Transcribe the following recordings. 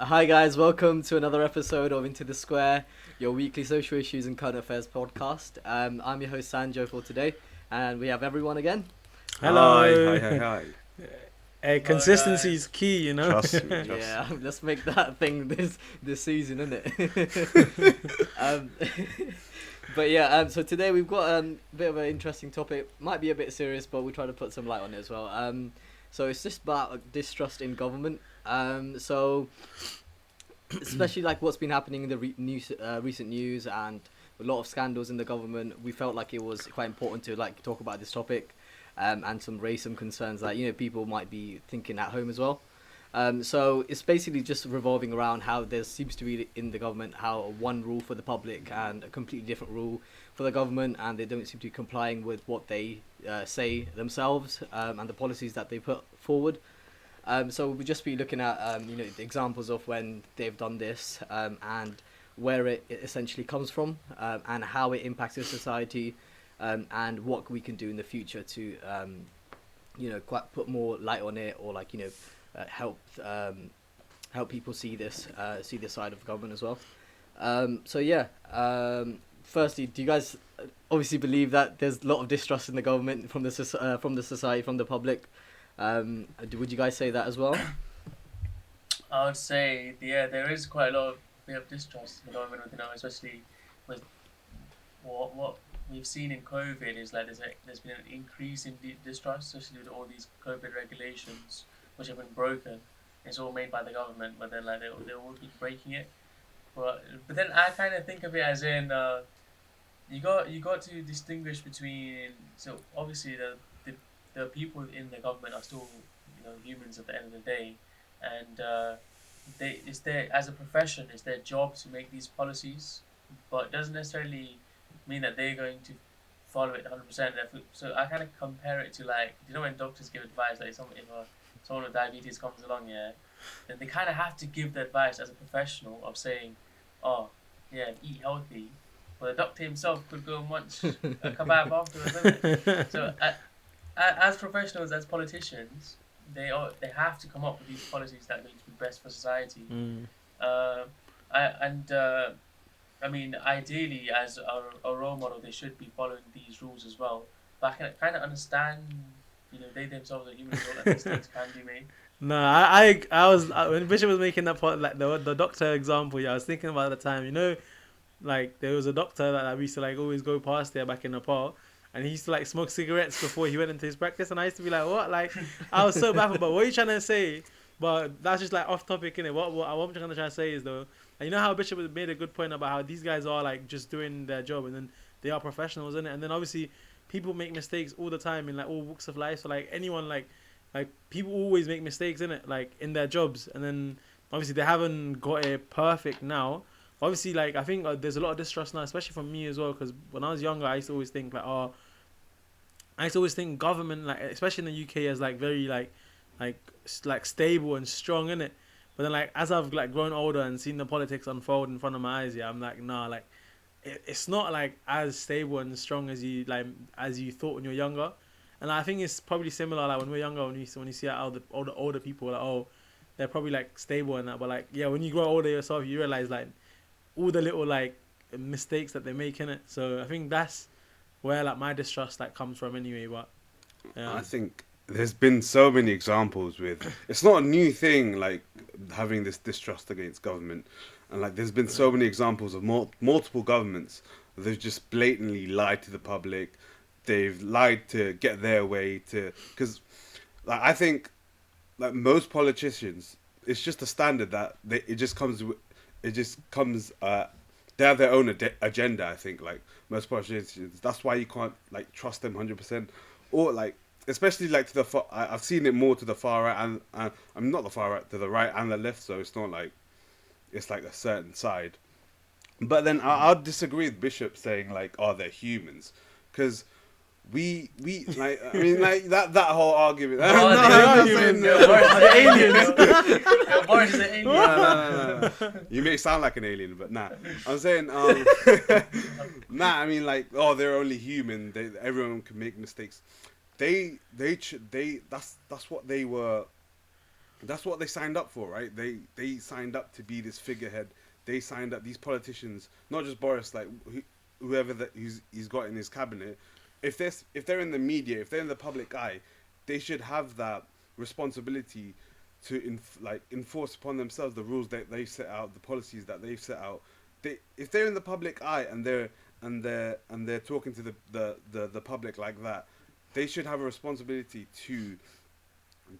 Hi guys, welcome to another episode of Into the Square, your weekly social issues and current affairs podcast. I'm your host Sanjog for today, and we have everyone again. Hi, hi, Hello. hi, hi. Hey, Hi consistency is guys. key, you know. Trust me, trust Yeah, me. let's make that thing this season, isn't it? um, but yeah, so today we've got a bit of an interesting topic. Might be a bit serious, but we'll try to put some light on it as well. So it's just about distrust in government. So especially like what's been happening in the recent news and a lot of scandals in the government, we felt like it was quite important to like talk about this topic, and raise some concerns that people might be thinking at home as well. So it's basically just revolving around how there seems to be in the government how one rule for the public and a completely different rule for the government, and they don't seem to be complying with what they say themselves, and the policies that they put forward. So we'll just be looking at the examples of when they've done this, and where it essentially comes from, and how it impacts the society, and what we can do in the future to quite put more light on it, or help people see this side of government as well. So yeah, firstly, do you guys obviously believe that there's a lot of distrust in the government from from the society, from the public? Would you guys say that as well? I would say, yeah, there is quite a lot of bit of distrust in the government, especially with what we've seen in COVID is like there's been an increase in distrust, especially with all these COVID regulations which have been broken. It's all made by the government, but then like they all keep breaking it. But then I kind of think of it as in you got to distinguish between, so obviously the people in the government are still humans at the end of the day, and it's their, as a profession, it's their job to make these policies, but it doesn't necessarily mean that they're going to follow it 100%. So I kind of compare it to, like, when doctors give advice, like someone with diabetes comes along, yeah, then they kind of have to give the advice as a professional of saying, oh yeah, eat healthy, but the doctor himself could go and munch a kebab afterwards, isn't it? So as professionals, as politicians, they have to come up with these policies that are going to be best for society. Mm. Uh, I mean, ideally, as a role model, they should be following these rules as well. But I can kind of understand, they themselves are human as well, and mistakes can be made. No, I was when Bishop was making that part, like the doctor example. Yeah, I was thinking about the time. Like there was a doctor that I used to like always go past there back in Nepal, and he used to like smoke cigarettes before he went into his practice, and I used to be like, what? Like I was so baffled. But what are you trying to say? But that's just like off topic, innit? What I'm trying to say is though, and you know how Bishop made a good point about how these guys are like just doing their job, and then they are professionals, innit? And then obviously people make mistakes all the time in like all walks of life. So like anyone like people always make mistakes in it, like in their jobs, and then obviously they haven't got it perfect now. Obviously, like I think there's a lot of distrust now, especially from me as well, because when I was younger, I used to always think like, oh, I used to always think government, like especially in the UK, is like very like like stable and strong in it. But then like as I've like grown older and seen the politics unfold in front of my eyes, yeah, I'm like, nah, like it's not like as stable and strong as you thought when you're younger. And I think it's probably similar like when we're younger, when you see how all the older people, like, oh, they're probably like stable and that, but like yeah, when you grow older yourself, you realize like all the little like mistakes that they make in it. So I think that's where like my distrust like comes from anyway. But I yeah. think there's been so many examples with. It's not a new thing, like having this distrust against government, and like there's been so many examples of multiple governments. They've just blatantly lied to the public. They've lied to get their way to, because like I think like most politicians, it's just a standard that it just comes they have their own agenda. I think like most politicians, that's why you can't like trust them 100%, or like especially like to the far, I've seen it more to the far right, and I'm not the far right, to the right and the left, so it's not like it's like a certain side. But then I'll disagree with Bishop saying like, oh, they're humans, because we like, I mean, like that whole argument. Oh, No, they I'm are not humans. saying They're born Are they aliens? They're born as an alien. no. You may sound like an alien, but nah. I'm saying, nah. I mean, like, oh, they're only human. Everyone can make mistakes. That's what they were That's what they signed up for, right? They signed up to be this figurehead. They signed up, these politicians, not just Boris, like whoever that he's got in his cabinet. If they're in the media, if they're in the public eye, they should have that responsibility to enforce upon themselves the rules that they set out, the policies that they've set out. If they're in the public eye and they're talking to the public like that, they should have a responsibility to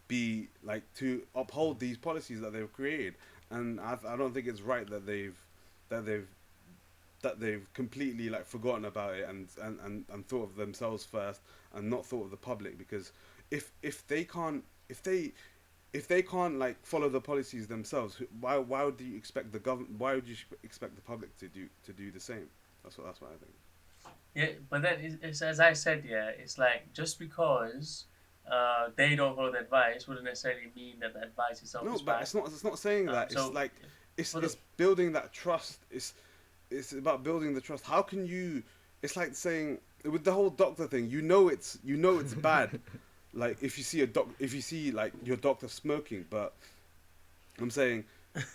be like to uphold these policies that they've created. And I don't think it's right that they've completely like forgotten about it and thought of themselves first and not thought of the public. Because if they can't like follow the policies themselves, why would you expect the government? Why would you expect the public to do the same? That's what I think. Yeah, but then it's as I said, yeah, it's like just because they don't follow the advice wouldn't necessarily mean that the advice itself No, is but bad. it's not saying that. So It's like it's for the- it's building that trust. It's about building the trust. How can you? It's like saying with the whole doctor thing. You know it's bad. Like if you see like your doctor smoking, but I'm saying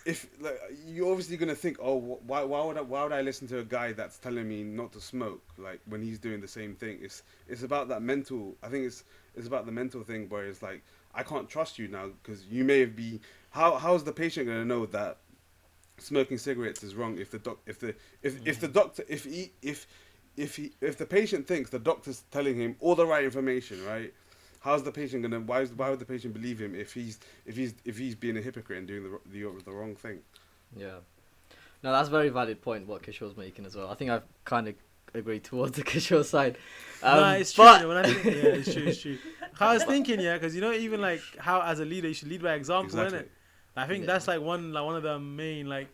if like, you're obviously gonna think, oh, why would I listen to a guy that's telling me not to smoke, like when he's doing the same thing? It's about that mental. I think it's about the mental thing where it's like I can't trust you now because you may be. How's the patient gonna know that smoking cigarettes is wrong if the patient thinks the doctor's telling him all the right information, right? How's the patient gonna? Why would the patient believe him if he's being a hypocrite and doing the wrong thing? Yeah. No, that's a very valid point what Kishore's making as well. I think I've kind of agreed towards the Kishore side. No, it's true. But... When I think, yeah, it's true. I was thinking, yeah, because even like how as a leader you should lead by example, Exactly. innit? I think Yeah. that's like one of the main like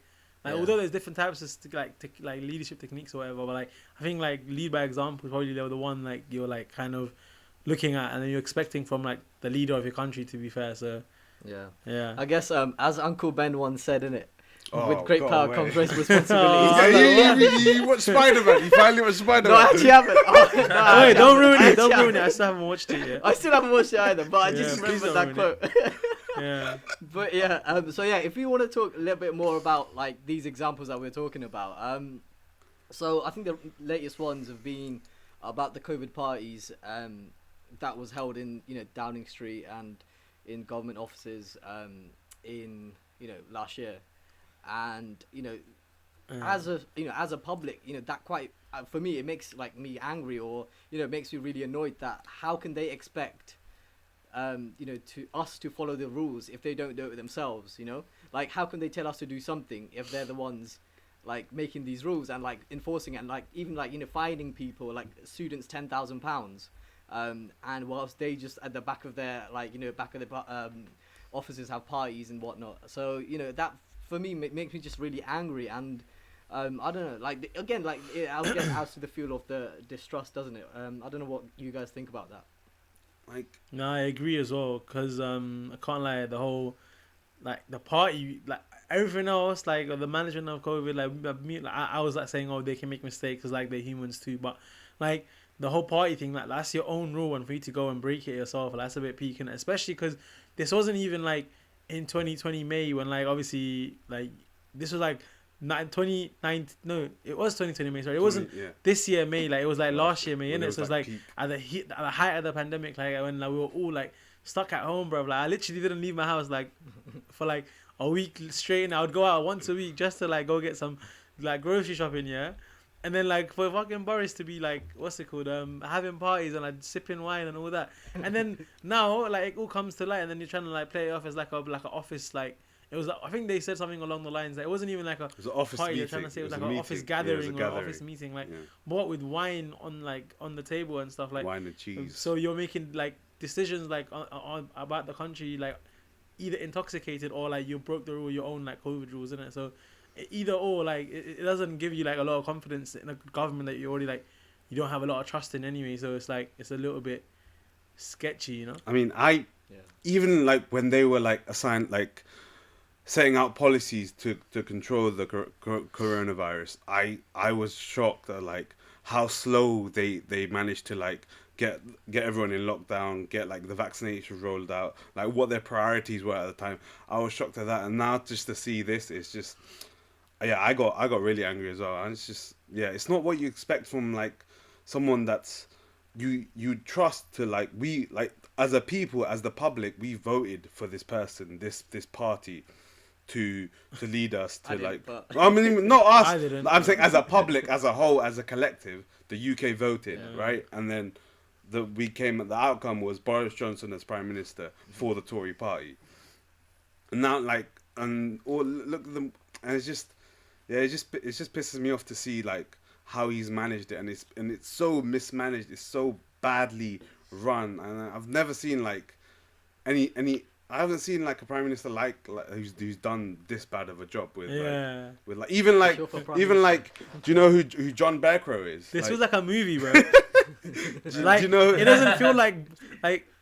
Yeah. although there's different types of like leadership techniques or whatever, but like I think like lead by example is probably the one like you're like kind of looking at and then you're expecting from like the leader of your country, to be fair. So yeah. I guess as Uncle Ben once said, innit? Oh, With great go power away. comes great Oh, responsibilities. You watched Spider-Man. You finally watched Spider-Man. No, I actually haven't. Oh, no, I Wait, don't ruin haven't. it. Don't I ruin it. I still haven't watched it yet. I still haven't watched it either, but I Yeah, just please remembered that don't quote. Yeah. But yeah, so yeah, if you want to talk a little bit more about like these examples that we're talking about, so I think the latest ones have been about the COVID parties that was held in Downing Street and in government offices in last year, and as a public, that quite for me it makes like me angry, or it makes me really annoyed that how can they expect to us to follow the rules if they don't do it themselves, like how can they tell us to do something if they're the ones like making these rules and like enforcing it and like even like fining people like students £10,000 and whilst they just at the back of their offices have parties and whatnot. So that for me makes me just really angry, and I don't know, like again, like it adds to the fuel of the distrust, doesn't it? I don't know what you guys think about that. Like, No, I agree as well, because I can't lie, the whole like the party, like everything else, like the management of COVID, I was like saying, oh, they can make mistakes because like they're humans too, but like the whole party thing, like that's your own rule, and for you to go and break it yourself, that's a bit peaking, especially because this wasn't even like in 2020 May when like obviously like this was like 2019, no, it was 2020 May, sorry, it wasn't this year May, like it was like last year May, innit? So it's like at the height of the pandemic, like when like, we were all like stuck at home, bro. Like I literally didn't leave my house like for like a week straight, and I would go out once a week just to like go get some like grocery shopping, yeah. And then like for fucking Boris to be like, what's it called, having parties and like sipping wine and all that, and then now like it all comes to light, and then you're trying to like play it off as like an office, like it was like, I think they said something along the lines that it wasn't even like a office party. meeting. They're trying to say it was like an meeting. office Yeah, gathering or office meeting, like what with wine on the table and stuff, like wine and cheese. So you're making like decisions like on about the country, like either intoxicated or like you broke the rule, your own like COVID rules, isn't it? So either or, like it doesn't give you like a lot of confidence in a government that you already like you don't have a lot of trust in anyway. So it's like it's a little bit sketchy, I mean, even like when they were like assigned like setting out policies to control the coronavirus, I was shocked at like how slow they managed to like get everyone in lockdown, get like the vaccinations rolled out, like what their priorities were at the time. I was shocked at that, and now just to see this, it's just yeah, I got really angry as well, and it's just yeah, it's not what you expect from like someone that's you trust to like we like as a people, as the public, we voted for this person, this party to lead us to I didn't, like but- I mean not us, I didn't. I'm saying as a public, as a whole, as a collective, the UK voted, Yeah. right? And then the outcome was Boris Johnson as Prime Minister for the Tory party. And now like look at them, and it's just yeah, it just pisses me off to see like how he's managed it, and it's so mismanaged, it's so badly run, and I've never seen like any I haven't seen like a prime minister like who's done this bad of a job with Yeah. with like even like Sure for Prime even Minister. like do you know who John Bearcrow is? This like, feels like a movie, bro. do Like you know it doesn't feel like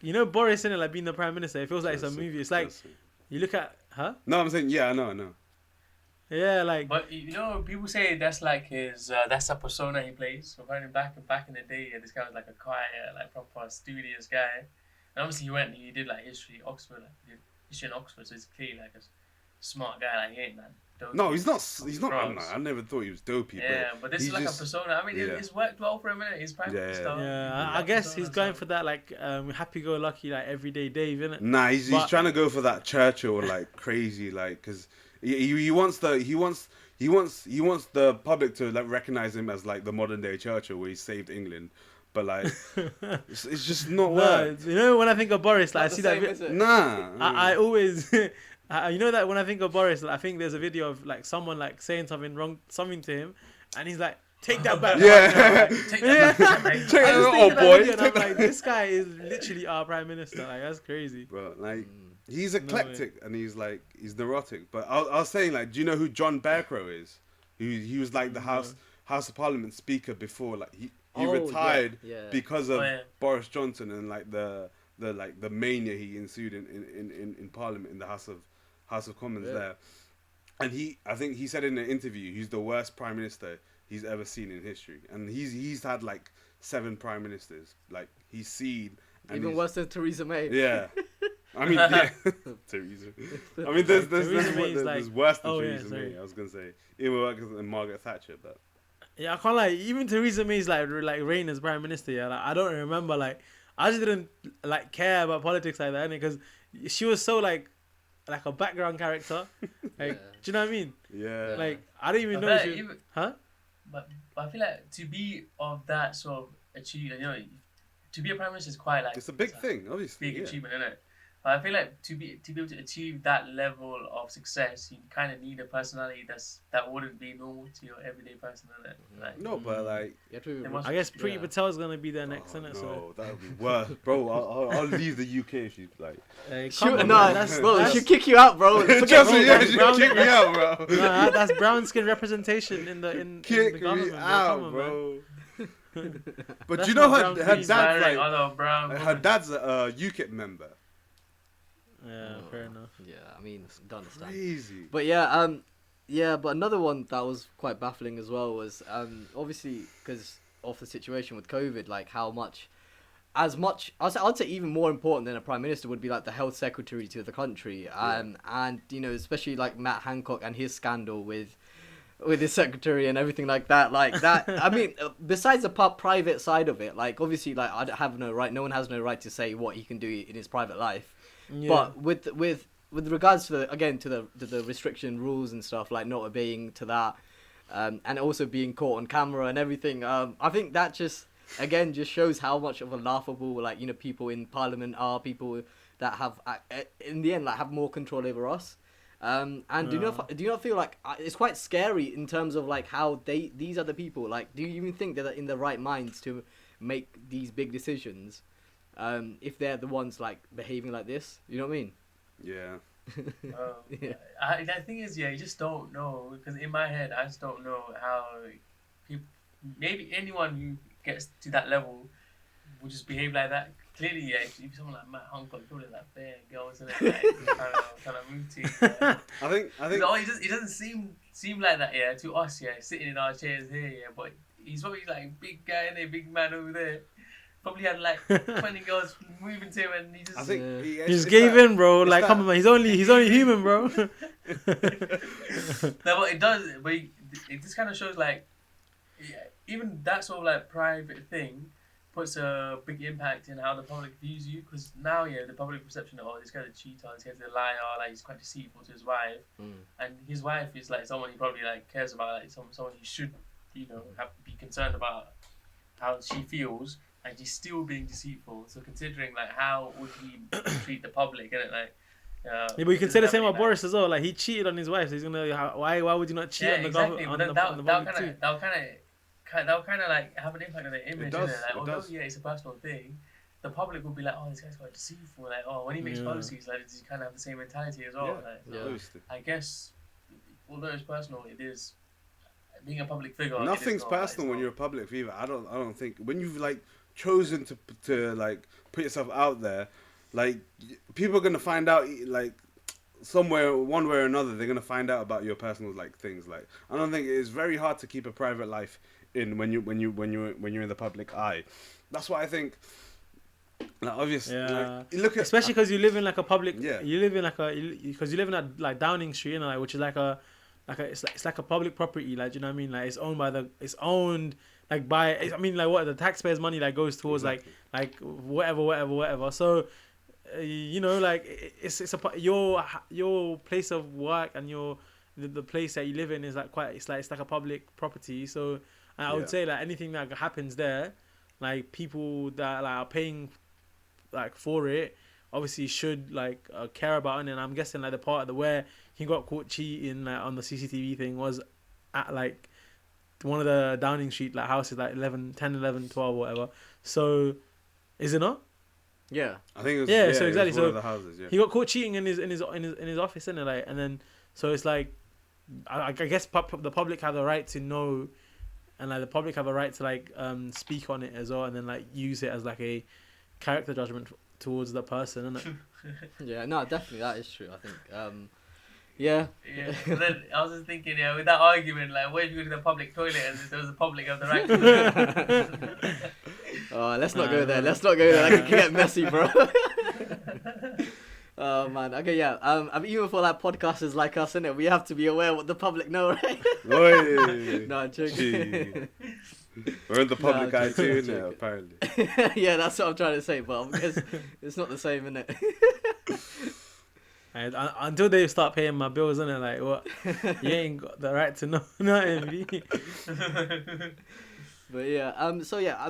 you know Boris in it, like being the prime minister. It feels like it's a That's movie. it, It's like that's it. you look at No, I'm saying yeah, I know. yeah, like But you know, people say that's like his that's a persona he plays. So apparently back in the day, this guy was like a quiet, like proper studious guy. And obviously he did like history Oxford, like he did history in Oxford, so he's clearly like a smart guy. Like he ain't man. No, he's not. He's not. Drugs. I never thought he was dopey. Yeah, but this he's is like just- a persona. I mean, yeah. it's worked well for a minute. He's prime Yeah, minister. yeah, He's I that guess persona, he's going so- for that like happy-go-lucky like everyday Dave, innit? Nah, he's But- trying to go for that Churchill like crazy like because he wants the public to like recognize him as like the modern day Churchill where he saved England, but like it's just not No, work. you know when I think of Boris, like I Not the see same, that. is it? Nah, I always, you know that when I think of Boris, like, I think there's a video of like someone like saying something to him, and he's like, "Take that back." yeah. Take Yeah. that back, mate. Check I it just out, think oh of that boy. video and I'm Take like, this guy is literally our prime minister. Like that's crazy. Bro, like Mm. he's eclectic and he's neurotic. But I was saying like, do you know who John Bearcrow is? He was like the House of Parliament Speaker before. Like he Oh, yeah, retired yeah. because of Oh, yeah. Boris Johnson and like the mania he ensued in Parliament in the House of Commons Yeah. there. And I think he said in an interview he's the worst prime minister he's ever seen in history. And he's had like 7 prime ministers. Like he's seen and Even he's- worse than Theresa May. Yeah. I mean, yeah. Theresa. I mean, there's Theresa May is there's like- worse than oh, yeah, Theresa May. sorry. I was gonna say even worse than Margaret Thatcher, but Yeah, I can't like even Theresa May's like reign as prime minister. Yeah, like I don't remember like I just didn't like care about politics like that because she was so like a background character. Like, Yeah. do you know what I mean? yeah. Like I don't even I know. bet She, even- huh? But I feel like to be of that sort of achievement, you know, to be a prime minister is quite like It's a big it's thing, obviously. big Yeah. achievement, isn't it? But I feel like to be able to achieve that level of success, you kind of need a personality that wouldn't be normal to your everyday person, isn't it? Like, No, but like, You have to be They must- I guess Priti yeah. Patel's gonna be there next, oh, isn't it? no, that would be worse, bro. I'll leave the UK if she's like. So Shoot, come on, no, man, that's, bro, that's, she'll kick you out, bro. Forget Just me, yeah, that's she brown- kick me out, bro. no, that's brown skin representation in the Kick government. me bro. out, Come on, man. bro. But That's do you know not brown her cream. dad's marrying like other brown her women. dad's a UKIP member. Yeah, Oh, fair enough. Yeah, I mean, don't understand. Crazy. But yeah, but another one that was quite baffling as well was obviously because of the situation with COVID, like how much, I'd say even more important than a prime minister would be like the health secretary to the country, and you know especially like Matt Hancock and his scandal with his secretary and everything like that, I mean, besides the private side of it, like obviously like I have no right, no one has no right to say what he can do in his private life. Yeah. But with regards to the restriction rules and stuff, like not obeying to that, and also being caught on camera and everything, I think that just shows how much of a laughable, like, you know, people in parliament are, people that have in the end like have more control over us. And do you not feel like it's quite scary in terms of like how these are the people, like, do you even think they're in the right minds to make these big decisions? If they're the ones like behaving like this, you know what I mean? Yeah. Yeah. The thing is, you just don't know, because in my head, I just don't know how people, maybe anyone who gets to that level would just behave like that. Clearly, yeah, if someone like Matt Hancock, probably like bare girls and like kind of moody. Yeah. I think No, he doesn't seem like that, yeah, to us, yeah, sitting in our chairs here, yeah, but he's probably like big guy and a big man over there. Probably had like 20 girls moving to him, and he just. I think Yeah. it's- He just it's gave that- in, bro. it's Like, that- come on, man. He's only human, bro. No, but it does. But it just kind of shows like, even that sort of like private thing puts a big impact in how the public views you. Because now, yeah, the public perception of, oh, this guy's a cheater, this guy's a liar, like he's quite deceitful to his wife, and his wife is like someone he probably like cares about, like someone he should, be concerned about how she feels, and she's still being deceitful. So considering like how would he treat the public, and like. Yeah, but you can say the same about like, Boris as well. Like, he cheated on his wife, so he's gonna. Why would you not cheat on the exactly. government? But On the that'll public too? kind of like have an impact on their image. does, Innit? Like, it although does. yeah, it's a personal thing, the public will be like, oh, this guy's quite deceitful. Like, oh, when he makes Yeah. policies, like, does he kind of have the same mentality as well? Yeah. Like, Yeah. Obviously. I guess, although it's personal, it is being a public figure. Nothing's it is not, personal when you're a public figure. I don't think when you've like chosen to like put yourself out there, like people are gonna find out like somewhere one way or another they're gonna find out about your personal like things. Like I don't think it's very hard to keep a private life in when you're in the public eye. That's why I think. Like obviously, Yeah. like, you look at Especially because you live in like a public. Yeah. You live in like because you live in a like Downing Street, like, which is it's like a public property. Like, do you know what I mean? Like, it's owned like by. I mean, like what the taxpayers' money like goes towards Exactly. like whatever. So. Like it's your place of work and the place that you live in is like it's like a public property. So I would Yeah. say like anything that happens there, like people that like are paying like for it, obviously should like care about it. And I'm guessing like the part of where he got caught cheating like on the CCTV thing was at like one of the Downing Street like houses, like 10, 11, 12, whatever. So is it not? Yeah. I think it was, Yeah, so it was exactly, one so of the houses, yeah. He got caught cheating in his office, innit? Like, and then so it's like, I guess the public have the right to know, and like the public have a right to like speak on it as well, and then like use it as like a character judgment towards the person, innit? Yeah, no, definitely that is true. I think, yeah. Yeah, but then I was just thinking, yeah, with that argument, like, what if you go to the public toilet and there was a public of the right to Oh, let's not go there. Let's not go there. That can get messy, bro. Oh man. Okay, yeah. I mean, even for like podcasters like us, innit, we have to be aware what the public know, right? Oi. No, I'm joking. Gee. We're in the public Nah, eye joking, too joking. now, apparently. Yeah, that's what I'm trying to say, but it's not the same, innit? And until they start paying my bills, innit? Like, what? You ain't got the right to know nothing. But yeah, so yeah,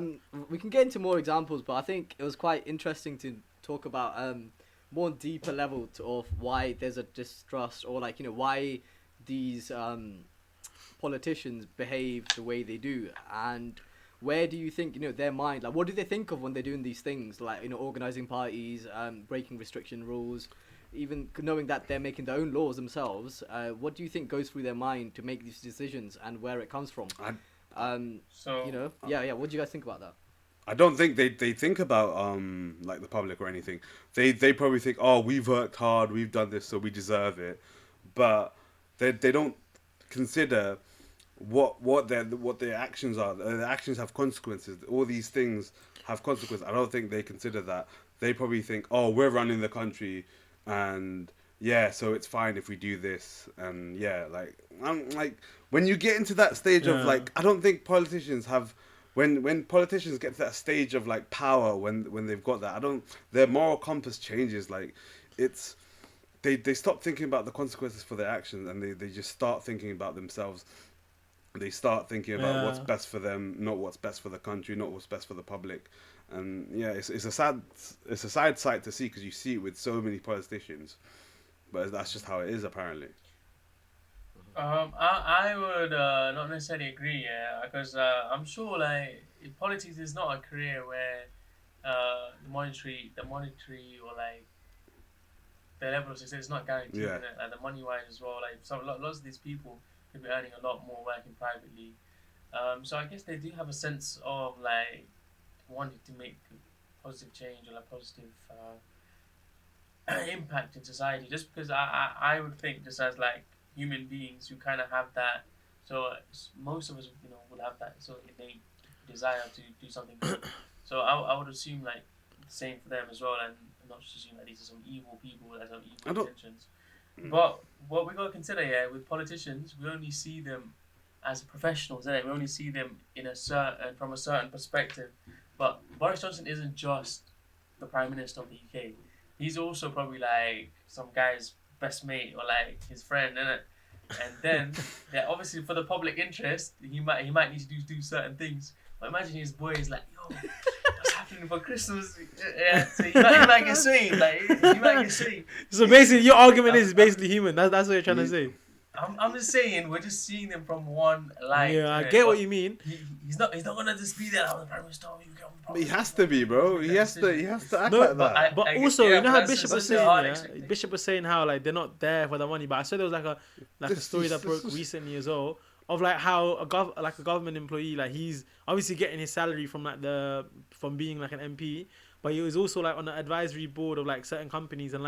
we can get into more examples, but I think it was quite interesting to talk about more deeper level of why there's a distrust, or like, why these politicians behave the way they do, and where do you think their mind, like what do they think of when they're doing these things, like organizing parties, breaking restriction rules, even knowing that they're making their own laws themselves. What do you think goes through their mind to make these decisions, and where it comes from? So, yeah. What do you guys think about that? I don't think they think about like the public or anything. They probably think, oh, we've worked hard, we've done this, so we deserve it. But they don't consider what their actions are. Their actions have consequences. All these things have consequences. I don't think they consider that. They probably think, oh, we're running the country, and yeah, so it's fine if we do this. And yeah, like when you get into that stage of like, I don't think politicians have. When politicians get to that stage of like power, when they've got that, their moral compass changes. Like, it's they stop thinking about the consequences for their actions, and they just start thinking about themselves. They start thinking about what's best for them, not what's best for the country, not what's best for the public. And yeah, it's a sad sight to see, because you see it with so many politicians, but that's just how it is apparently. I would not necessarily agree, yeah, because I'm sure like politics is not a career where the monetary or like the level of success is not guaranteed, Yeah. isn't it? Like the money wise as well. Like lots of these people could be earning a lot more working privately. So I guess they do have a sense of like wanting to make positive change or like positive impact in society. Just because I would think, just as like human beings who kind of have that, so most of us would have that sort of innate desire to do something good. So I would assume like the same for them as well, and not just assume that these are some evil people that have I evil don't- intentions. But what we got to consider here with politicians, we only see them as professionals, innit? We only see them in a certain from a certain perspective. But Boris Johnson isn't just the Prime Minister of the UK. He's also probably like some guy's best mate or like his friend, innit? And then, yeah, obviously for the public interest, he might need to do certain things. But imagine his boy is like, yo, what's happening for Christmas? Yeah, so he might get swayed. Like he might get swayed. So basically, your argument is basically human. That's what you're trying to say. I'm just saying we're just seeing them from one light. Yeah, I innit? get what But you mean. He's not gonna just be there. I'm the Prime Minister of the UK. But he has to be, bro. He has to act No, like but that. But I also, yeah, you know but how that's Bishop was such a saying, hard yeah? expectation. Bishop was saying how like they're not there for the money. But I saw there was like a story that broke recently as well of like how a government employee, like he's obviously getting his salary from like from being like an MP, but he was also like on the advisory board of like certain companies and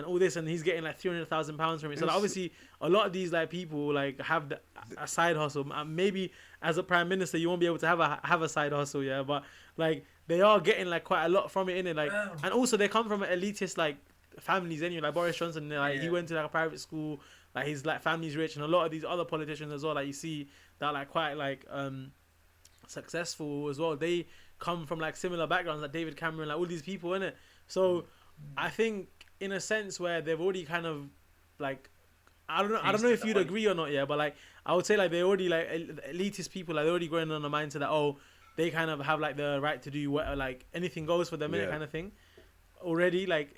all this, and he's getting like £300,000 from it. So like, obviously a lot of these like people like have a side hustle. Maybe as a prime minister you won't be able to have a side hustle, yeah, but like they are getting like quite a lot from it, innit? Like, and also they come from elitist like families anyway. Like Boris Johnson, like he went to like a private school, like his like family's rich, and a lot of these other politicians as well, like you see that like quite like successful as well. They come from like similar backgrounds, like David Cameron, like all these people, innit? So I think in a sense where they've already kind of like I don't know if you'd agree or not, yeah, but like I would say like they already like elitist people, like they're already going on the mindset that they kind of have like the right to do what like anything goes for them, innit, kind of thing already, like.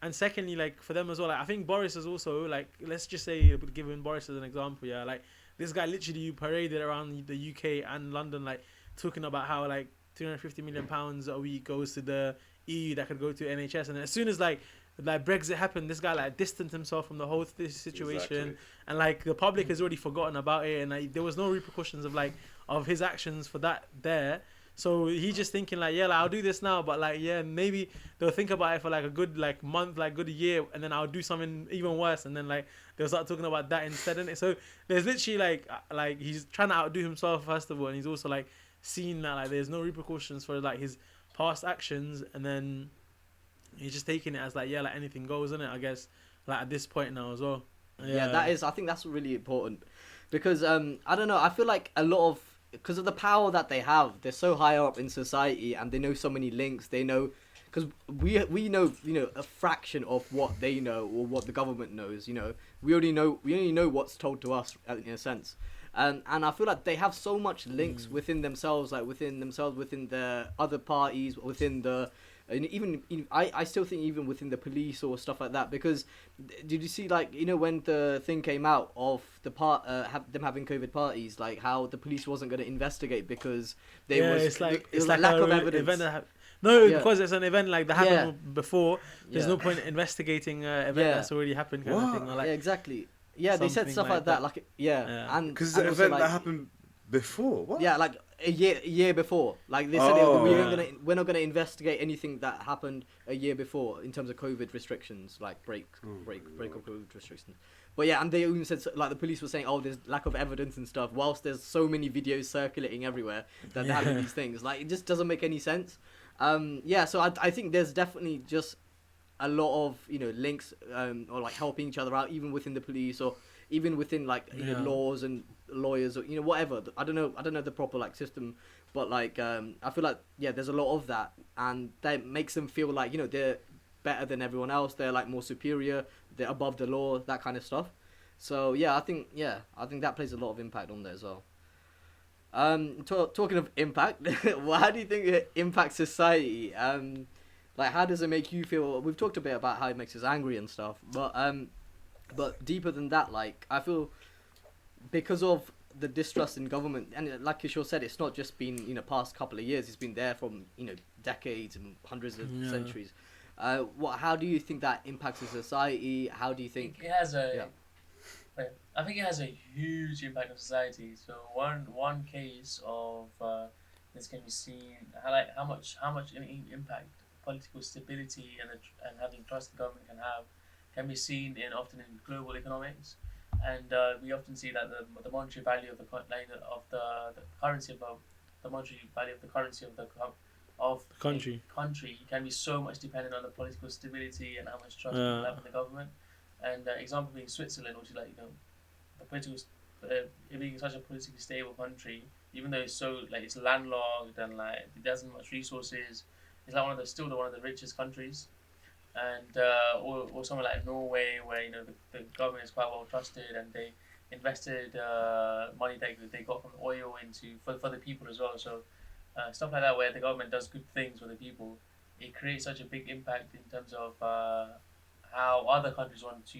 And secondly, like for them as well, like I think Boris is also like, let's just say giving Boris as an example, yeah, like this guy literally paraded around the UK and London like talking about how like £350 million a week goes to the EU that could go to NHS, and as soon as like Brexit happened, this guy like distanced himself from the whole situation, Exactly. and like the public has already forgotten about it, and like there was no repercussions of his actions for that there. So he's just thinking like, yeah, like, I'll do this now, but like, yeah, maybe they'll think about it for like a good like month, like good year, and then I'll do something even worse, and then like they'll start talking about that instead, innit? So there's literally like he's trying to outdo himself first of all, and he's also like seeing that like there's no repercussions for like his past actions, and then he's just taking it as like, yeah, like anything goes, innit? I guess like at this point now as well. Yeah, that is. I think that's really important because I don't know. I feel like a lot of because of the power that they have, they're so high up in society and they know so many links. They know because we know a fraction of what they know or what the government knows. We only know what's told to us in a sense. And I feel like they have so much links within themselves, within the other parties, within the and even I still think even within the police or stuff like that, because did you see when the thing came out of the them having COVID parties, like how the police wasn't going to investigate because it's lack of evidence. Because it's an event like that happened before. There's no point in investigating an event that's already happened, kind of thing. Or like, yeah, exactly. Yeah, they said stuff like that. And because it's an event that happened before. What? Yeah, like a year before. Like they said, we're not gonna investigate anything that happened a year before in terms of COVID restrictions, like break of COVID restrictions. But yeah, and they even said like the police were saying, there's lack of evidence and stuff. Whilst there's so many videos circulating everywhere that they're having these things, like it just doesn't make any sense. So I think there's definitely just a lot of links or like helping each other out, even within the police or even within laws and lawyers or whatever. I don't know the proper system, but I feel like there's a lot of that, and that makes them feel like they're better than everyone else. They're like more superior. They're above the law, that kind of stuff. So I think that plays a lot of impact on there as well. Talking of impact, how do you think it impacts society? How does it make you feel? We've talked a bit about how it makes us angry and stuff, but deeper than that, I feel because of the distrust in government, and like Kishore said, it's not just been past couple of years. It's been there from decades and hundreds of centuries. How do you think that impacts the society? How do you think it has a? I think it has a huge impact on society. So one case of this can be seen how much impact political stability and having trust in government can be seen often in global economics, and we often see that the monetary value of the currency of the monetary value of the currency of of Country. a country, you can be so much dependent on the political stability and how much trust people have in the government. And example being Switzerland, which is like, the political, it being such a politically stable country, even though it's so like it's landlocked and like it doesn't much resources, it's like one of the richest countries. And or somewhere like Norway, where the government is quite well trusted, and they invested money that they got from oil into for the people as well. So stuff like that, where the government does good things for the people, it creates such a big impact in terms of how other countries want to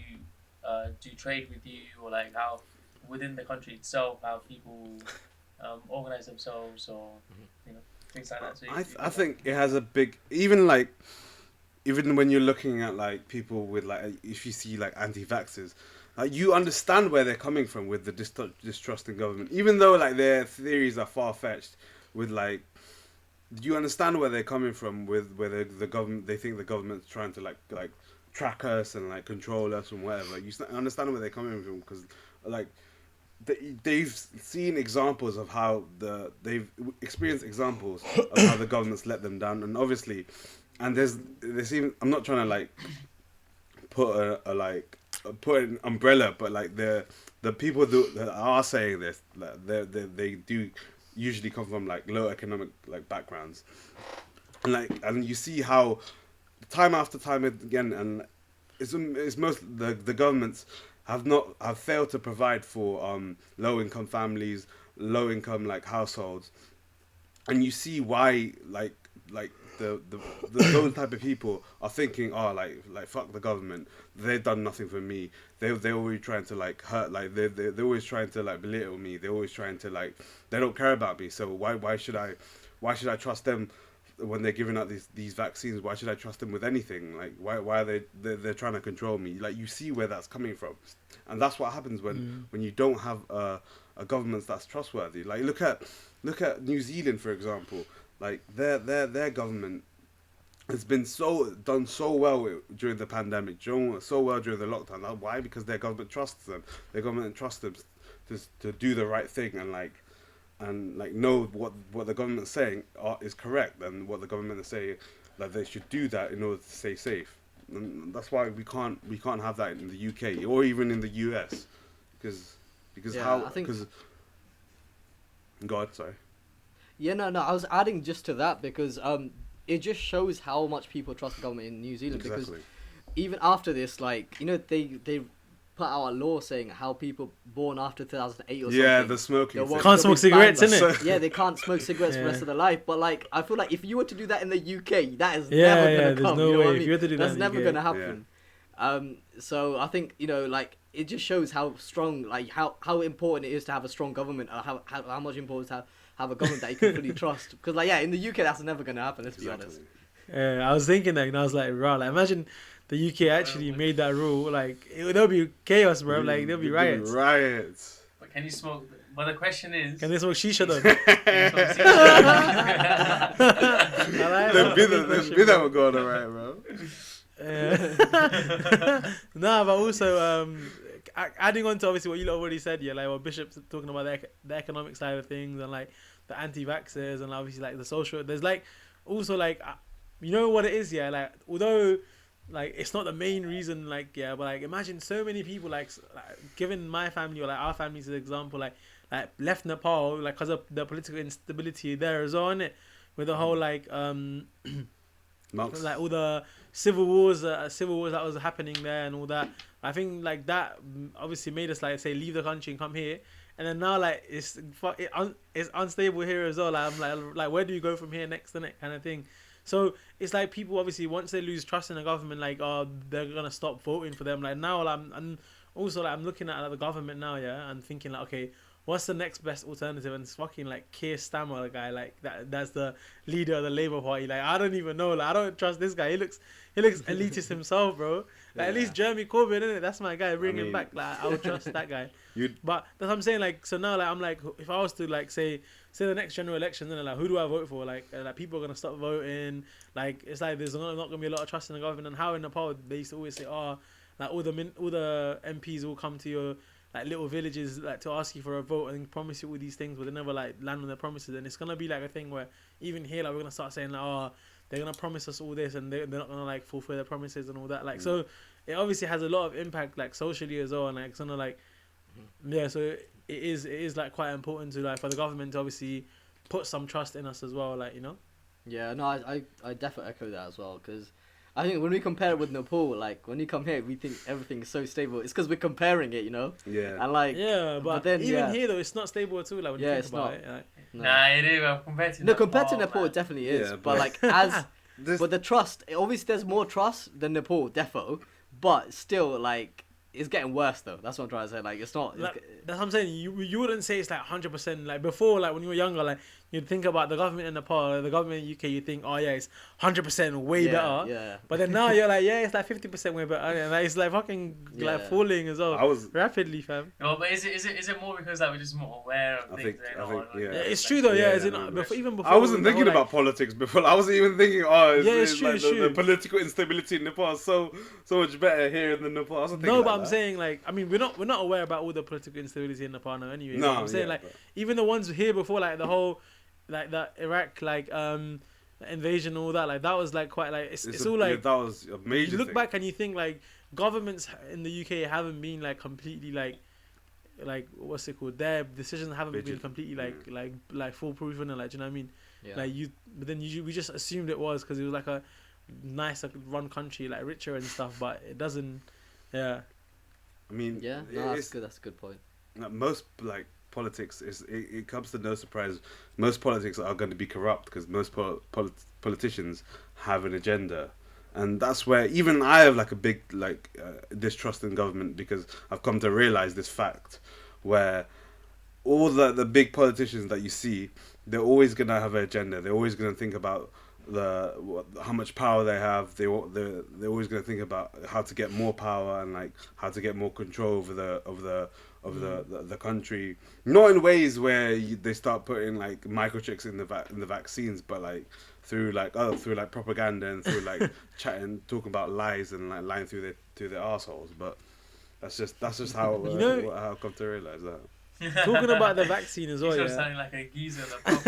do trade with you, or like how within the country itself, how people organize themselves, or things like that. So I think it has a big, even when you're looking at like people with like, if you see like anti-vaxxers, like you understand where they're coming from with the distrust in government, even though like their theories are far-fetched. With like, you understand where they're coming from with where the government, they think the government's trying to like track us and like control us and whatever. You understand where they're coming from, because like they've seen examples of how they've experienced examples of how the government's let them down, and obviously, and I'm not trying to like put put an umbrella, but like the people that are saying this, they do usually come from like low economic like backgrounds, and you see how time after time again, and it's most the governments have failed to provide for low income families, low income like households, and you see why like those type of people are thinking, oh, like fuck the government, they've done nothing for me, they're always trying to like hurt, like they're always trying to like belittle me, they're always trying to like, they don't care about me, so why should I trust them when they're giving out these vaccines? Why should I trust them with anything? Like why are they're trying to control me? Like you see where that's coming from, and that's what happens when you don't have a government that's trustworthy. Like look at New Zealand, for example. Like their government has been done so well during the pandemic, so well during the lockdown. Like, why? Because their government trusts them. Their government trusts them to do the right thing and know what the government's saying is correct, and what the government is saying that they should do that in order to stay safe. And that's why we can't have that in the UK or even in the US, because God, sorry. Yeah, no, I was adding just to that because it just shows how much people trust the government in New Zealand. Exactly. Because even after this, like, they put out a law saying how people born after 2008 or something. Yeah, the smoking. Can't smoke cigarettes, innit? Yeah, they can't smoke cigarettes for the rest of their life. But like, I feel like if you were to do that in the UK, that is never gonna come. No you know way. what I mean? If you were to do that's that never in gonna the UK. happen. So I think like it just shows how strong, like how important it is to have a strong government, or how much importance to have a government that you can fully trust. Because like in the UK that's never gonna happen. Let's be honest. I was thinking that, and I was like, "Wow!" Like, imagine the UK actually made that rule. Like, there'll be chaos, bro. Like, there'll be riots. Riots. But can you smoke? But the question is, Can they smoke shisha though? The bidder will go on alright, bro. Nah, but also adding on to obviously what you already said, like what Bishop's talking about the economic side of things, and like the anti-vaxxers, and obviously like the social. There's like also like you know what it is, like although like it's not the main reason, like but like imagine so many people like given my family or like our family as an example, like left Nepal like because of the political instability there as well, innit? With the whole like like all the civil wars that was happening there and all that. I think like that obviously made us like say leave the country and come here, and then now like it's unstable here as well. Like I'm like where do you go from here next, and that kind of thing. So it's like people obviously once they lose trust in the government, like they're gonna stop voting for them. Like now I'm also like I'm looking at the government now, and thinking like, okay, what's the next best alternative? And it's fucking like Keir Starmer, the guy like that's the leader of the Labour Party. Like I don't even know. Like I don't trust this guy. He looks elitist himself, bro. Like at least Jeremy Corbyn, innit? That's my guy. Bring him back. Like I would trust that guy. But that's what I'm saying. Like so now, like I'm like, if I was to like say the next general election, then like who do I vote for? Like people are gonna stop voting. Like it's like there's not gonna be a lot of trust in the government. And how in Nepal they used to always say, like all the MPs will come to your like little villages like to ask you for a vote and promise you all these things, but they never like land on their promises. And it's gonna be like a thing where even here, like we're gonna start saying like, oh, they're gonna promise us all this, and they're not gonna like fulfill their promises and all that. Like so, it obviously has a lot of impact like socially as well, and like it's gonna like yeah. So it is like quite important to like for the government to obviously put some trust in us as well, like you know. Yeah, no, I definitely echo that as well, because I think when we compare it with Nepal, like when you come here, we think everything is so stable. It's because we're comparing it, you know. Yeah. And like Yeah, but then, even yeah. here though, it's not stable at all. Like when Yeah, you it's think about not. it, like, No. Nah, it is. Compared to No, compared to Nepal, man. it definitely is. Yeah, but but- like as This, but the trust, obviously, there's more trust than Nepal, defo. But still, like it's getting worse though. That's what I'm trying to say. Like it's not. like, that's what I'm saying. You wouldn't say it's like 100%. Like before, like when you were younger, like you'd think about the government in Nepal, like, the government in UK. You think, oh yeah, it's 100% way yeah, better. Yeah. But then now you're like, yeah, it's like 50% way better. And like, it's like fucking like Yeah. falling as well. I was. Rapidly, fam. No, but is it more because like we're just more aware of I things? think- going I think, on? yeah. Yeah, it's true though. Yeah, Yeah, as in, no, before, even before. I wasn't the thinking whole, about politics before. I wasn't even thinking, oh, Yeah, it's true, like it's the true. political instability in Nepal is so much better here than Nepal. I wasn't No, thinking but like I'm that. saying like I mean we're not aware about all the political instability in Nepal now anyway. No, I'm saying yeah, like but- even the ones here before like the whole like the Iraq like invasion and all that like that was like quite like it's all like that was a major you look thing. back and you think like governments in the UK haven't been like completely like what's it called, their decisions haven't been Rigid, completely yeah. like foolproof and like do you know what I mean? Yeah. Like you but then we just assumed it was because it was like a nice like, run country like richer and stuff, but it doesn't. Yeah. I mean, Yeah. No, that's it's, good. That's a good point. most like politics is it comes to no surprise. Most politics are going to be corrupt because most politicians have an agenda, and that's where even I have like a big like distrust in government because I've come to realize this fact where all the big politicians that you see, they're always going to have an agenda. They're always going to think about how much power they have. They're always going to think about how to get more power and like how to get more control over the country. Not in ways where they start putting like microchips in the vaccines, but like through propaganda and through like talking about lies and like lying through their assholes. But that's just how how I've come to realize that. Talking about the vaccine as well, You're yeah. sounding like a geezer. But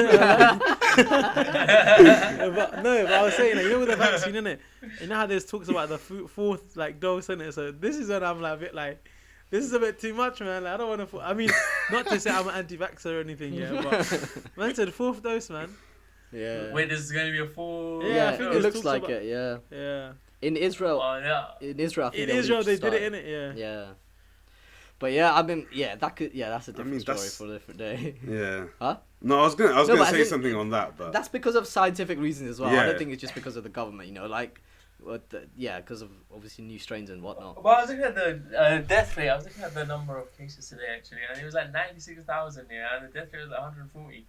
I was saying, like, you know, with the vaccine, innit? You know how there's talks about the fourth like dose, innit? So this is when I'm like a bit like, this is a bit too much, man. Like, I don't want to. I mean, not to say I'm an anti-vaxxer or anything, yeah, but man said fourth dose, man. Yeah. Wait, there's going to be a full. Yeah, Yeah, I think it there's looks talks like about- it. Yeah. Yeah. In Israel, Oh yeah. I think In they Israel, already they did started. it, innit? Yeah. Yeah. But yeah, I mean, that's a different mean, story that's- for a different day. Yeah. Huh? No, I was gonna No, but I say think something on that, but That's because of scientific reasons as well. I Yeah. don't think it's just because of the government, you know, like, because of obviously new strains and whatnot. Well, I was looking at the death rate. I was looking at the number of cases today actually, and it was like 96,000, yeah, and the death rate was like 140.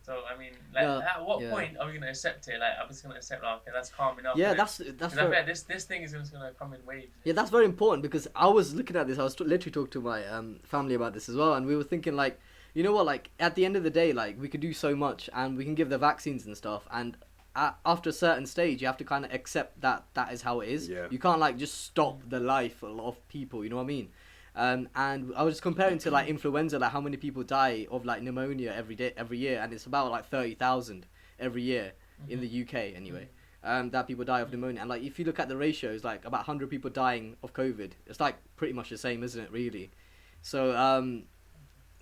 So I mean, like, Yeah, at what yeah. point are we gonna accept it? Like, I'm just gonna accept, like, okay, that's calm enough. Yeah, innit? that's 'Cause I feel very, like this thing is just gonna come in waves. yeah, that's very important because I was looking at this. I was literally talking to my family about this as well, and we were thinking like, you know what, like at the end of the day, like we could do so much, and we can give the vaccines and stuff, and after a certain stage, you have to kind of accept that is how it is. Yeah. You can't like just stop the life of people. You know what I mean? And I was just comparing to like influenza, like how many people die of like pneumonia every year, and it's about like 30,000 every year in the UK anyway. That people die of pneumonia, and like if you look at the ratios, like about 100 people dying of COVID, it's like pretty much the same, isn't it? Really. So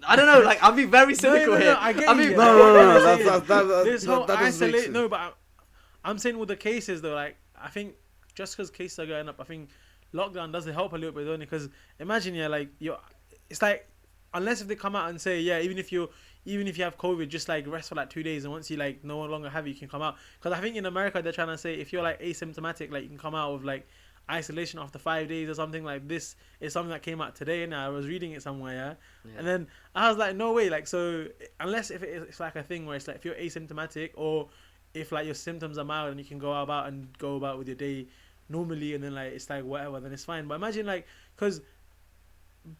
I don't know. Like I'll be very cynical here. I get I you, mean, yeah. no. This whole that doesn't make isolate. sense. No, but I'm saying with the cases though, like I think just because cases are going up, I think lockdown doesn't help a little bit only because imagine it's like unless if they come out and say even if you have COVID, just like rest for like 2 days, and once you like no longer have it, you can come out. Because I think in America they're trying to say if you're like asymptomatic, like you can come out of like isolation after 5 days or something. Like this is something that came out today, and I was reading it somewhere, Yeah. and then I was like, no way, like so unless if it's like a thing where it's like if you're asymptomatic or if like your symptoms are mild and you can go about with your day normally, and then like it's like whatever, then it's fine. But imagine like because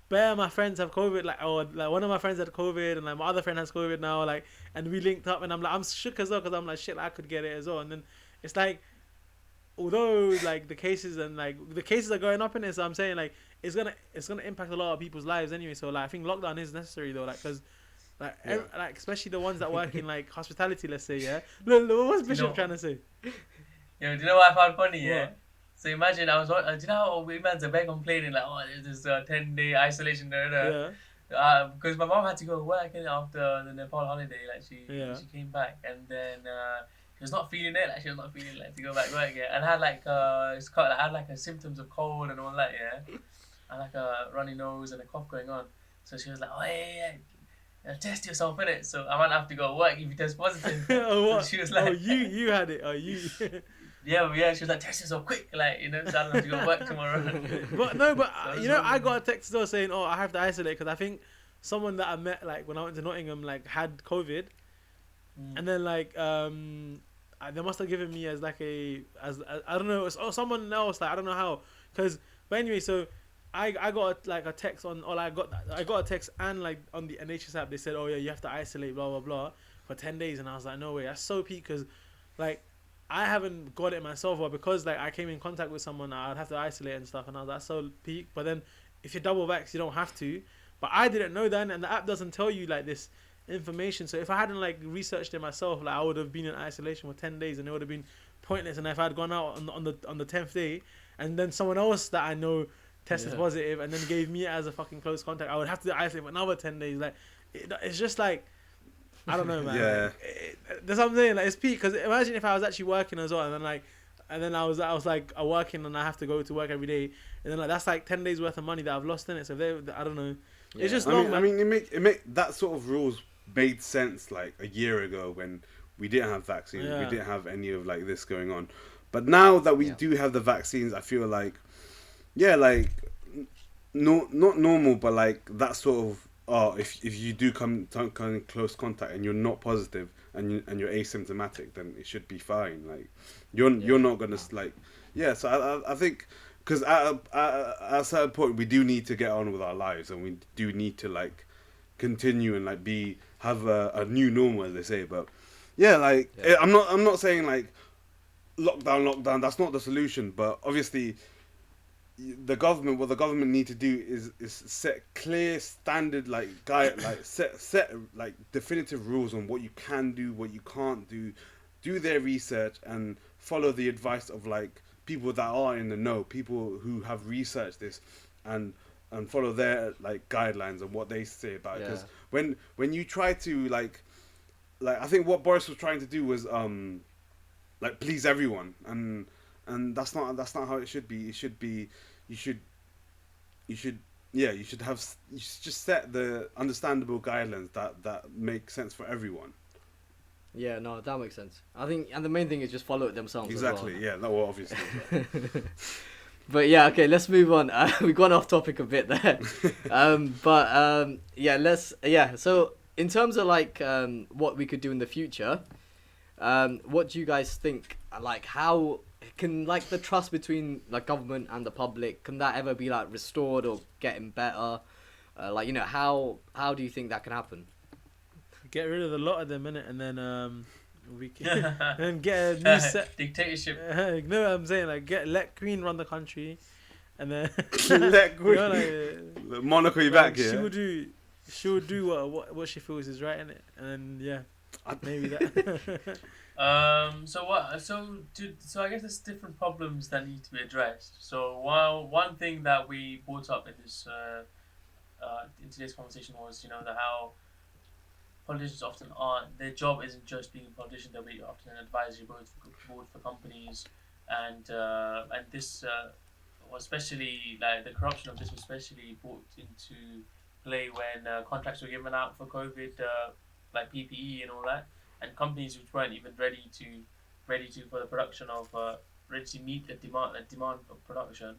bare my friends have COVID, like or like one of my friends had COVID, and like my other friend has COVID now, like, and we linked up, and I'm shook as well because I'm like shit, I could get it as well. And then it's like although like the cases are going up in it, so I'm saying like it's gonna impact a lot of people's lives anyway. So like I think lockdown is necessary though, like because. Like, like especially the ones that work in like hospitality, let's say, yeah. Look, what's Bishop trying to say? Yeah, do you know what I found funny? Yeah. What? So imagine I was, do you know how we man's a bit complaining like, oh, there's this 10-day isolation, Yeah. because my mom had to go work after the Nepal holiday. Like she came back and then she was not feeling it. Like she was not feeling like to go back work. Yeah, and had like I had like a symptoms of cold and all that. Yeah, and like a runny nose and a cough going on. So she was like, oh hey, test yourself in it. So I might have to go work if you test positive. Oh, what? So she was like, oh, you had it. Oh, you. yeah. She was like, test yourself quick, like so I don't have to go work tomorrow. But no, but I got a text though saying, oh, I have to isolate because I think someone that I met like when I went to Nottingham like had COVID, and then like they must have given me as like as I don't know, or someone else like I don't know how, but anyway, so. I got a text on, or I got a text and like on the NHS app they said, oh yeah, you have to isolate blah blah blah for 10 days, and I was like, no way, that's so peak because like I haven't got it myself, or because like I came in contact with someone I'd have to isolate and stuff, and I was like, that's so peak. But then if you're double vax you don't have to, but I didn't know that, and the app doesn't tell you like this information. So if I hadn't like researched it myself, like I would have been in isolation for 10 days and it would have been pointless. And if I'd gone out on the 10th day and then someone else that I know tested positive and then gave me as a fucking close contact, I would have to isolate for another 10 days. Like it's just like I don't know, man. Yeah. Like, that's what I'm saying. Like it's peak because imagine if I was actually working as well, and then I was like working and I have to go to work every day, and then like that's like 10 days worth of money that I've lost in it. So I don't know. Yeah. It's just I long. mean, it make that sort of rules made sense like a year ago when we didn't have vaccines, we didn't have any of like this going on. But now that we do have the vaccines, I feel like. Yeah, like not normal, but like that sort of if you do come in close contact and you're not positive and you're asymptomatic, then it should be fine. Like you're not gonna like So I think because at a certain point we do need to get on with our lives and we do need to like continue and like have a new normal, as they say. But I'm not saying like lockdown. That's not the solution. But obviously. What the government need to do is set clear standard like set like definitive rules on what you can do, what you can't do their research and follow the advice of like people that are in the know, people who have researched this and follow their like guidelines and what they say about it. Because when you try to like I think what Boris was trying to do was like please everyone, and that's not how it should be. It should be you should just set the understandable guidelines that make sense for everyone. Yeah, no, that makes sense. I think, and the main thing is just follow it themselves. Exactly. As well. Yeah, that will obviously. But yeah, okay, let's move on. We've gone off topic a bit there. So in terms of like what we could do in the future, what do you guys think? Like, how can like the trust between like government and the public, can that ever be like restored or getting better? How do you think that can happen? Get rid of a lot of them, innit? And then we can and get a new set dictatorship. You know what I'm saying? Like let Queen run the country, and then let Queen monarchy back here. She'll do what she feels is right, innit? And then maybe that. So I guess there's different problems that need to be addressed. So one thing that we brought up in this in today's conversation was that how politicians often aren't, their job isn't just being a politician, they'll be often an advisory board for companies, and this was especially like the corruption of this was especially brought into play when contracts were given out for COVID, like PPE and all that. And companies which weren't even ready to for the production of ready to meet the demand of production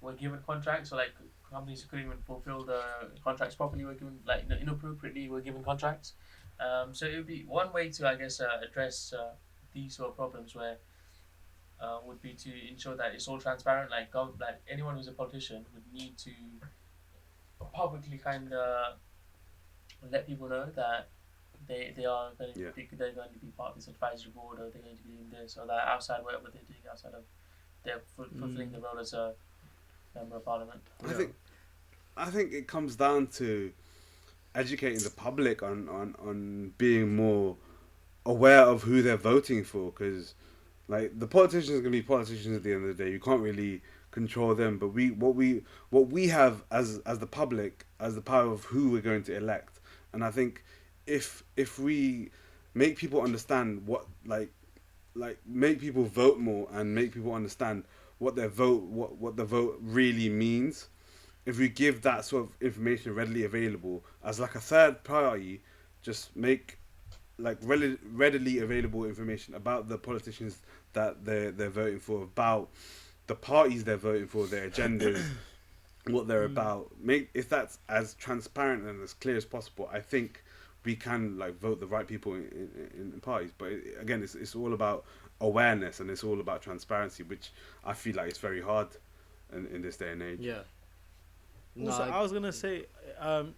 were given contracts. So like companies who couldn't even fulfill the contracts properly were given inappropriately were given contracts. So it would be one way to address these sort of problems where would be to ensure that it's all transparent. Like anyone who's a politician would need to publicly kind of let people know that they are going to they're going to be part of this advisory board, or they're going to be doing this or that outside whatever they're doing outside of they're fulfilling the role as a member of parliament. I think it comes down to educating the public on being more aware of who they're voting for, because like the politicians are gonna be politicians at the end of the day. You can't really control them, but what we have as the public, as the power of who we're going to elect. And I think if we make people understand what like make people vote more and make people understand what their vote what the vote really means, if we give that sort of information readily available as like a third party, just make like readily available information about the politicians that they're voting for, about the parties they're voting for, their agendas, what they're about. If that's as transparent and as clear as possible, I think we can like vote the right people in parties. But again, it's all about awareness and it's all about transparency, which I feel like it's very hard in this day and age. Yeah. Also, I was gonna say,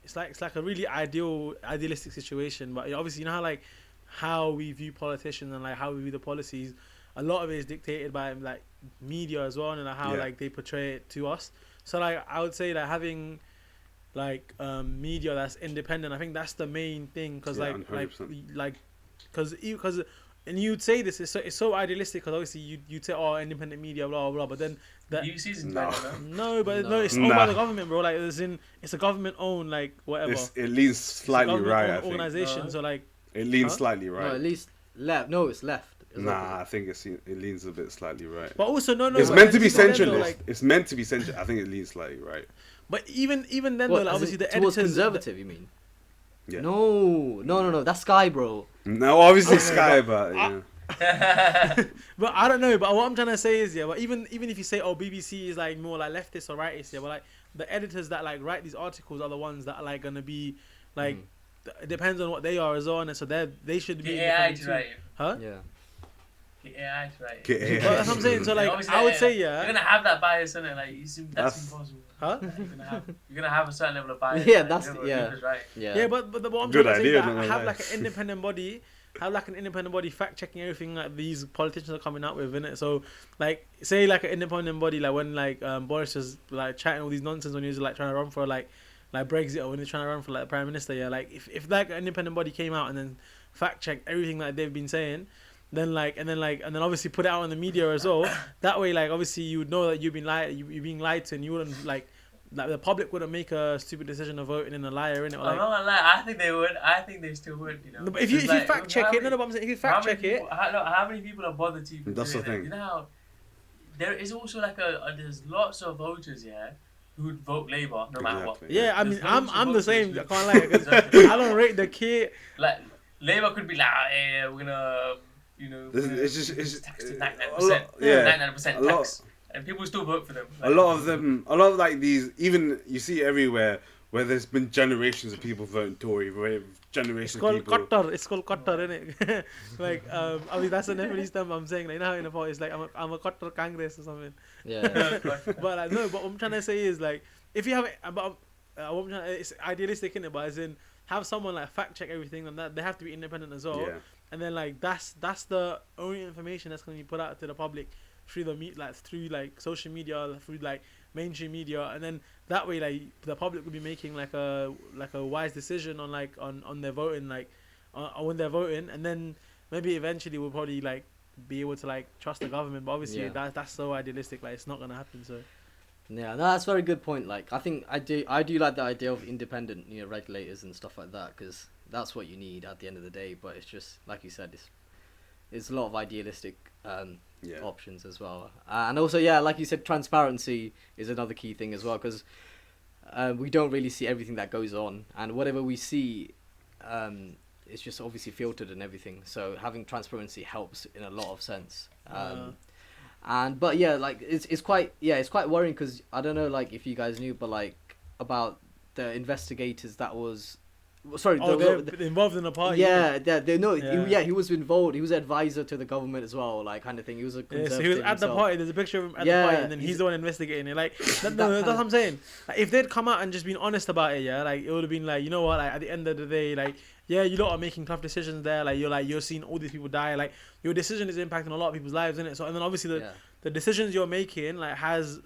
it's like a really idealistic situation, but obviously you know how we view politicians and like how we view the policies. A lot of it is dictated by like media as well, and how like they portray it to us. So like I would say that having like media that's independent, I think that's the main thing, because because and you'd say this it's so idealistic, because obviously you'd say, oh, independent media, blah blah blah, but then that UC's no. it's owned by the government, bro. Like it's a government owned like whatever. It leans slightly right. I think organization, so like it leans slightly right. No, at least left. No, it's left. I think it leans a bit slightly right. But also no. It's meant to be centralist. It's meant to be central. I think it leans slightly right. But even then, though, like, obviously the towards editors conservative, you mean? Yeah. No. That's Sky, bro. No, obviously Sky, but yeah. But I don't know. But what I'm trying to say is, but even if you say, oh, BBC is like more like leftist or rightist, but like the editors that like write these articles are the ones that are like gonna be like it depends on what they are as well, and so they should be. AI to write. Huh? Yeah. AI to write. Well, that's what I'm saying. So like I would say you're gonna have that bias in it. Like that's impossible. Huh? You're gonna have a certain level of bias. Yeah, like, that's right. Yeah, but what I'm Good trying to idea, say is that no, have like an independent body. Have like an independent body fact checking everything like these politicians are coming out with, innit? So like say like an independent body, like when like Boris was like chatting all these nonsense when he was like trying to run for like Brexit, or when he's trying to run for like Prime Minister, like if like an independent body came out and then fact checked everything that they've been saying, then obviously put it out on the media as well. That way, like obviously you would know that you're being lied to, and you wouldn't like the public wouldn't make a stupid decision of voting in a liar, innit? I'm not gonna lie, I think they would. I think they still would, you know. No, but if you fact check it, but I'm saying if you fact check it, how many people are bothered to? That's the thing. You know how there is also like there's lots of voters who'd vote Labour no matter what. Yeah, I mean I'm the same. I can't lie, because I don't rate the kid. Like Labour could be like, yeah, we're gonna, you know, it's just tax to 99%, 99% tax. And people still vote for them. Like, a lot of like these, even you see everywhere where there's been generations of people voting Tory, generations of people. It's called Qatar, innit? Like, I mean, that's an Nepalese term I'm saying. Like, you know how in Nepal it's like, I'm a Qatar Congress or something. Yeah. But like, no, but what I'm trying to say is like, if you have it's idealistic, innit? But as in, have someone like fact check everything, and that they have to be independent as well. Yeah. And then like, that's the only information that's going to be put out to the public through through social media, through like mainstream media, and then that way like the public will be making like a wise decision on their voting, on when they're voting, and then maybe eventually we'll probably like be able to like trust the government. But obviously that's so idealistic, like it's not gonna happen. So yeah, no, that's a very good point. Like I think I do like the idea of independent, regulators and stuff like that, because that's what you need at the end of the day. But it's just like you said, it's a lot of idealistic options as well, and also like you said, transparency is another key thing as well, because we don't really see everything that goes on, and whatever we see it's just obviously filtered and everything, so having transparency helps in a lot of sense. But like it's quite worrying, because I don't know like if you guys knew, but like about the investigators that was involved in the party. He was involved. He was an advisor to the government as well, like kind of thing. He was a conservative. So he was at the party. There's a picture of him at the party, and then he's the one investigating it. Like that's what I'm saying. Like, if they'd come out and just been honest about it, like it would have been like, you know what, like at the end of the day, like you lot are making tough decisions there. Like you're seeing all these people die. Like your decision is impacting a lot of people's lives, isn't it? So and then obviously the decisions you're making like has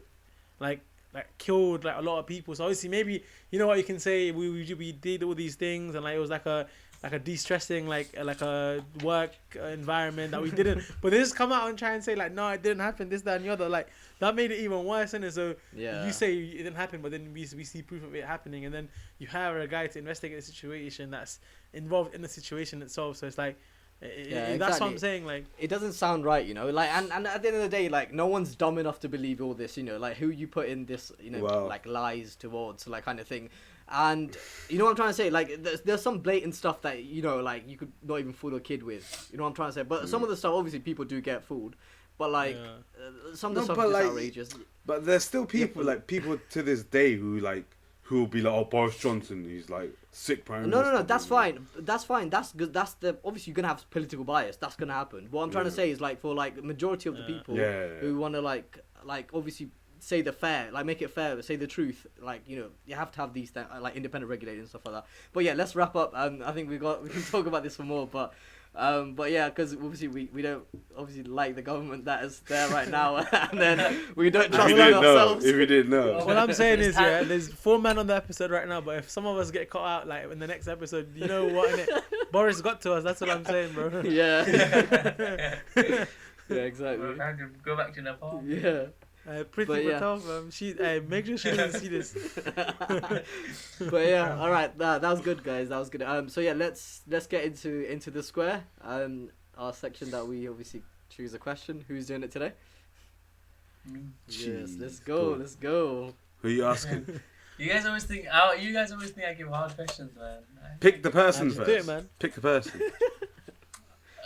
like like killed like a lot of people. So obviously maybe you know what you can say we did all these things and like it was like a de-stressing like a work environment that we didn't. But they just come out and try and say like no, it didn't happen, this, that, and the other. Like that made it even worse, isn't it? So you say it didn't happen, but then we see proof of it happening, and then you hire a guy to investigate a situation that's involved in the situation itself. So it's like. That's what I'm saying. Like, it doesn't sound right, you know. Like, and at the end of the day, like, no one's dumb enough to believe all this, you know. Like, who you put in this, you know, like lies towards, like, kind of thing. And you know what I'm trying to say? Like, there's some blatant stuff that you know, like, you could not even fool a kid with. You know what I'm trying to say? But some of the stuff, obviously, people do get fooled. But like, some of the stuff is like, outrageous. But there's still people like people to this day who will be like, oh, Boris Johnson, he's like sick prime minister. No, that's fine. That's fine. That's good. That's the obviously you're gonna have political bias. That's gonna happen. What I'm trying to say is like for like majority of the people who want to like obviously say the fair, like make it fair, say the truth. Like you know you have to have these like independent regulating and stuff like that. But yeah, let's wrap up. I think we can talk about this for more, but yeah, because obviously we don't obviously like the government that is there right now, and then we don't trust ourselves. If we didn't know, what I'm saying is, there's 4 men on the episode right now, but if some of us get caught out, like in the next episode, you know what? Innit? Boris got to us. That's what I'm saying, bro. Yeah. Yeah, exactly. Well, time to go back to Nepal. Yeah. Pretty tough. She make sure she doesn't see this. But yeah, all right. That was good, guys. That was good. So yeah, let's get into the square. Our section that we obviously choose a question. Who's doing it today? Yes, let's go. Let's go. Who are you asking? You guys always think I give hard questions, man. Pick the person first. Do it, man. Pick the person.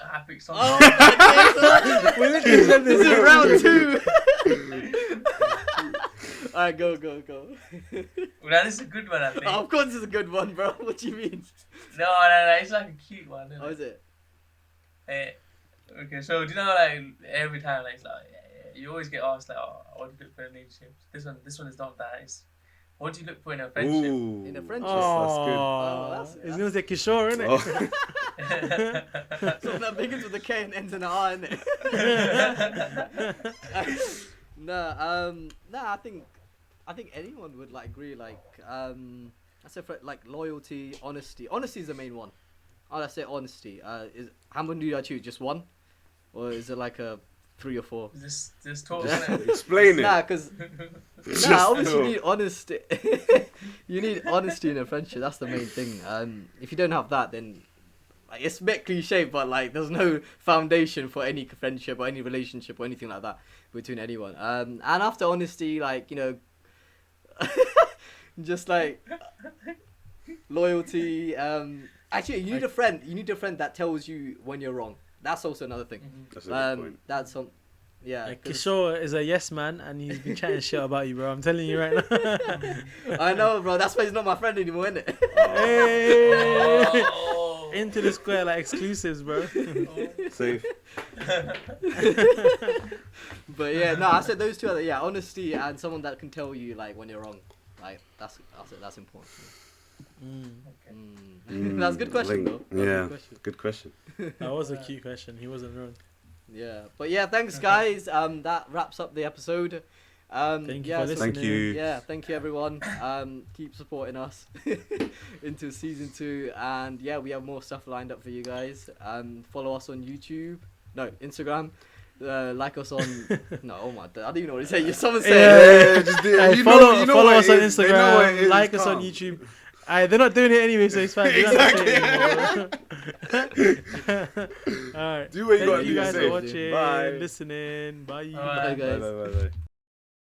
I pick Sanjog. Oh, we literally said this is round 2. Alright, go. Well, this is a good one, I think. Oh, of course it's a good one, bro. What do you mean? No, it's like a cute one. Isn't How is it? Okay, so do you know like every time like, you always get asked like, oh, what do you look for in relationships? This one is not that. It's what do you look for in a friendship? Ooh. In a friendship? Oh, it's gonna say Kishore, innit? So that begins with a K and ends in an R, innit? I think anyone would like agree. Like, I say for like loyalty, honesty. Honesty is the main one. Let's say honesty. Is how many do I choose? Just one, or is it like a 3 or 4? Just talk. Explain it. Because obviously you need honesty. You need honesty in a friendship. That's the main thing. If you don't have that, then like, it's a bit cliche, but like there's no foundation for any friendship or any relationship or anything like that between anyone. And after honesty, like you know, just like loyalty. Actually, you need a friend. You need a friend that tells you when you're wrong. That's also another thing. That's a good point. That's some. Yeah, Kishore is a yes man, and he's been chatting shit about you, bro. I'm telling you right now. I know, bro. That's why he's not my friend anymore, isn't it? Hey! Into the square like exclusives, bro. Safe. But yeah, no, I said those two are honesty and someone that can tell you like when you're wrong. Like that's important. That's a good question, though. Yeah, good question. That was a cute question. He wasn't wrong. Yeah, but yeah, thanks guys. That wraps up the episode. Thank you for listening. Thank you. Yeah, thank you everyone. Keep supporting us into season 2, and yeah, we have more stuff lined up for you guys. Follow us on YouTube, Instagram. Like us on oh my, I don't even know what to say. Someone say follow us on Instagram. Like us on YouTube. They're not doing it anyway, so it's fine. Exactly. Alright. Do what you got to do. Thank you guys for watching, Bye. listening. Bye. Bye guys. Bye.